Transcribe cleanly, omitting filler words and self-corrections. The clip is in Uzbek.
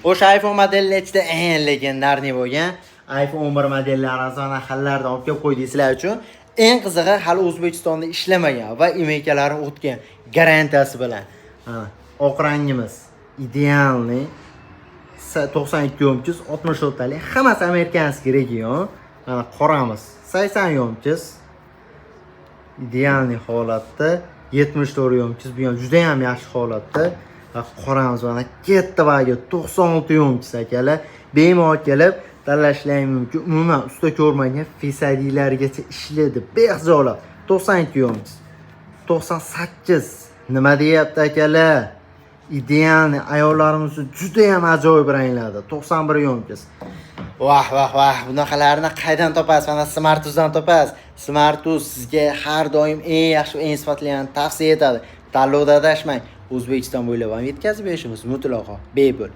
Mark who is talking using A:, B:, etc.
A: O'sha iPhone modellari ichida eng legendarniy bo'lgan iPhone 11 modellari azona xallardan olib kelib qo'ydik sizlar uchun. Eng qizig'i hali O'zbekistonda ishlamagan va imeykalari o'tgan garantiyasi bilan. Oq rangimiz idealniy 92 yomchiz 64 talik. Hammasi amerikanskiy region. Mana qoramiz 80 yomchiz idealniy holatda, 74 yomchiz bu ham juda ham yaxshi holatda. Qoramiz mana katta vagi 96 yomchiz akalar. Bemalol kelib tanlashlari mumkin. Umuman usta ko'rmagan fesadiylargacha ishladi. Behisob 92 yomchiz. 98 nima deyapti akalar? Idealniy ayollarimiz juda ham ajoyib ranglarda 91 yomchiz. Vah, bunaqalarni qaydan topasiz? Mana Smartuzdan topasiz. Smartuz sizga har doim eng yaxshi va eng sifatlilarini tavsiya etadi. Tanlovda adashmang. O'zbekiston bo'ylab ham yetkazib berishimiz mutlaqo bepul.